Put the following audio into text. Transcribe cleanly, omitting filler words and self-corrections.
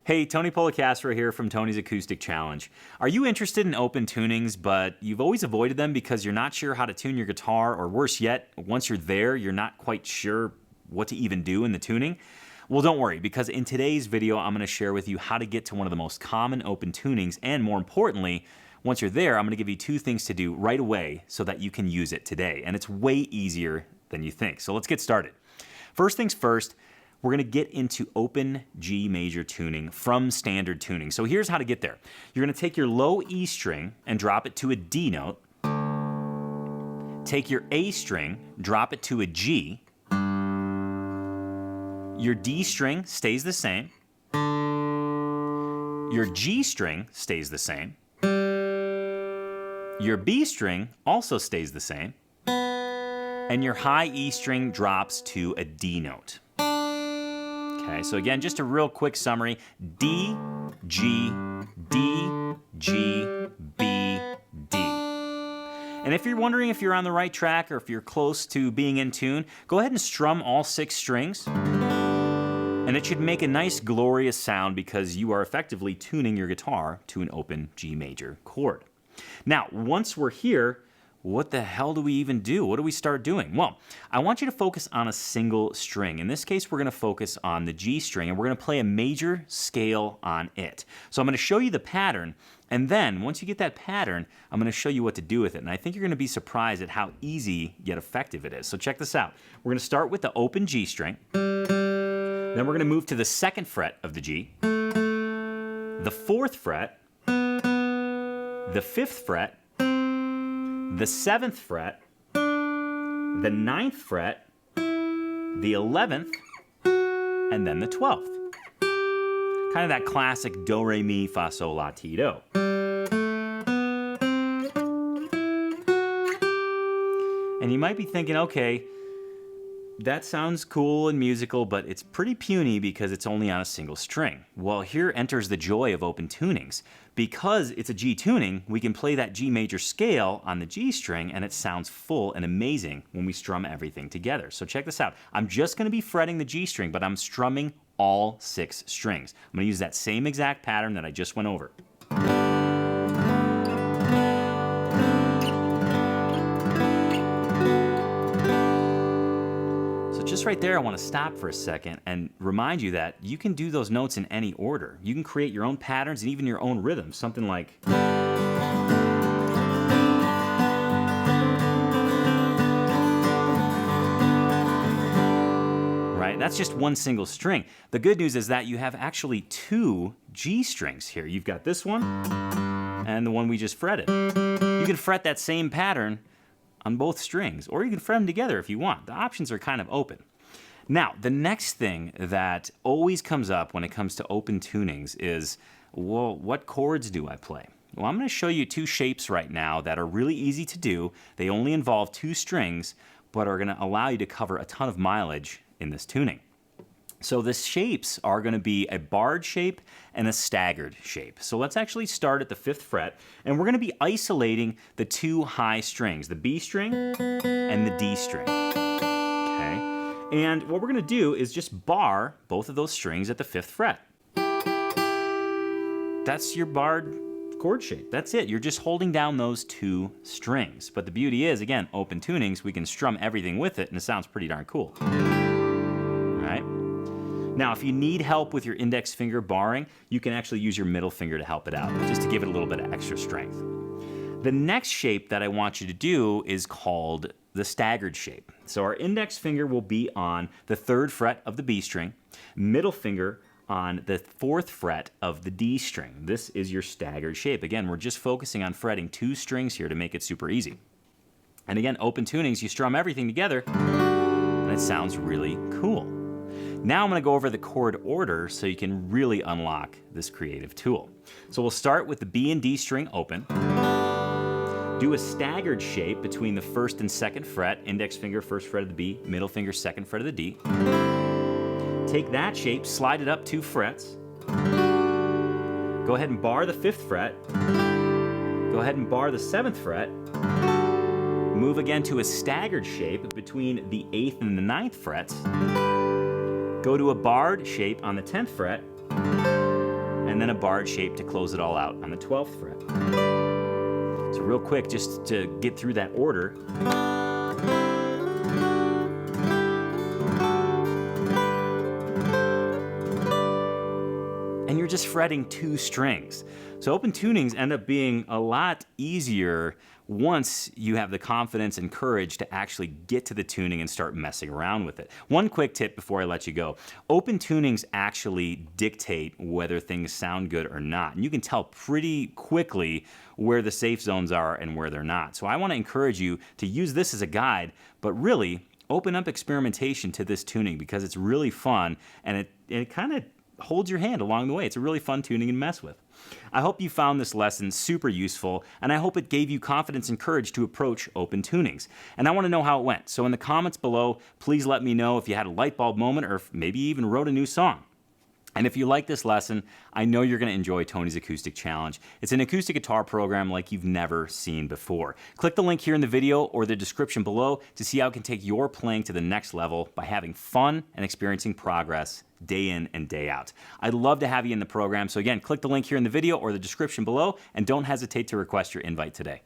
Hey, Tony Polecastro here from Tony's Acoustic Challenge. Are you interested in open tunings, but you've always avoided them because you're not sure how to tune your guitar, or worse yet, once you're there, you're not quite sure what to even do in the tuning? Well, don't worry, because in today's video, I'm going to share with you how to get to one of the most common open tunings, and more importantly, once you're there, I'm going to give you two things to do right away so that you can use it today, and it's way easier than you think. So let's get started. First things first, we're going to get into open G major tuning from standard tuning. So here's how to get there. You're going to take your low E string and drop it to a D note. Take your A string, drop it to a G. Your D string stays the same. Your G string stays the same. Your B string also stays the same. And your high E string drops to a D note. Okay, so again, just a real quick summary: D, G, D, G, B, D. And if you're wondering if you're on the right track or if you're close to being in tune, go ahead and strum all 6 strings. And it should make a nice, glorious sound because you are effectively tuning your guitar to an open G major chord. Now, once we're here, what the hell do we even do? What do we start doing? Well, I want you to focus on a single string. In this case, we're going to focus on the G string, and we're going to play a major scale on it. So I'm going to show you the pattern, and then once you get that pattern, I'm going to show you what to do with it. And I think you're going to be surprised at how easy yet effective it is. So check this out. We're going to start with the open G string. Then we're going to move to the 2nd fret of the G, the 4th fret, the 5th fret, the 7th fret, the 9th fret, the 11th, and then the 12th. Kind of that classic do, re, mi, fa, sol, la, ti, do. And you might be thinking, okay, that sounds cool and musical, but it's pretty puny because it's only on a single string. Well, here enters the joy of open tunings. Because it's a G tuning, we can play that G major scale on the G string, and it sounds full and amazing when we strum everything together. So check this out. I'm just going to be fretting the G string, but I'm strumming all 6 strings. I'm going to use that same exact pattern that I just went over. Just right there, I want to stop for a second and remind you that you can do those notes in any order. You can create your own patterns and even your own rhythm, something like... Right? That's just one single string. The good news is that you have actually 2 G strings here. You've got this one and the one we just fretted. You can fret that same pattern on both strings, or you can fret them together if you want. The options are kind of open. Now, the next thing that always comes up when it comes to open tunings is, well, what chords do I play? Well, I'm going to show you 2 shapes right now that are really easy to do. They only involve 2 strings, but are going to allow you to cover a ton of mileage in this tuning. So the shapes are going to be a barred shape and a staggered shape. So let's actually start at the 5th fret, and we're going to be isolating the 2 high strings, the B string and the D string. Okay? And what we're going to do is just bar both of those strings at the 5th fret. That's your barred chord shape. That's it. You're just holding down those 2 strings. But the beauty is, again, open tunings, we can strum everything with it, and it sounds pretty darn cool. Right? Now, if you need help with your index finger barring, you can actually use your middle finger to help it out, just to give it a little bit of extra strength. The next shape that I want you to do is called the staggered shape. So our index finger will be on the 3rd fret of the B string, middle finger on the 4th fret of the D string. This is your staggered shape. Again, we're just focusing on fretting 2 strings here to make it super easy. And again, open tunings, you strum everything together, and it sounds really cool. Now I'm going to go over the chord order so you can really unlock this creative tool. So we'll start with the B and D string open, do a staggered shape between the 1st and 2nd fret, index finger 1st fret of the B, middle finger 2nd fret of the D. Take that shape, slide it up 2 frets, go ahead and bar the 5th fret, go ahead and bar the 7th fret, move again to a staggered shape between the 8th and the 9th frets, go to a barred shape on the 10th fret, and then a barred shape to close it all out on the 12th fret. So real quick, just to get through that order. And you're just fretting 2 strings. So open tunings end up being a lot easier once you have the confidence and courage to actually get to the tuning and start messing around with it. One quick tip before I let you go. Open tunings actually dictate whether things sound good or not. And you can tell pretty quickly where the safe zones are and where they're not. So I want to encourage you to use this as a guide, but really open up experimentation to this tuning because it's really fun and it kind of holds your hand along the way. It's a really fun tuning and mess with. I hope you found this lesson super useful, and I hope it gave you confidence and courage to approach open tunings. And I want to know how it went. So in the comments below, please let me know if you had a light bulb moment or if maybe you even wrote a new song. And if you like this lesson, I know you're going to enjoy Tony's Acoustic Challenge. It's an acoustic guitar program like you've never seen before. Click the link here in the video or the description below to see how it can take your playing to the next level by having fun and experiencing progress day in and day out. I'd love to have you in the program. So again, click the link here in the video or the description below and don't hesitate to request your invite today.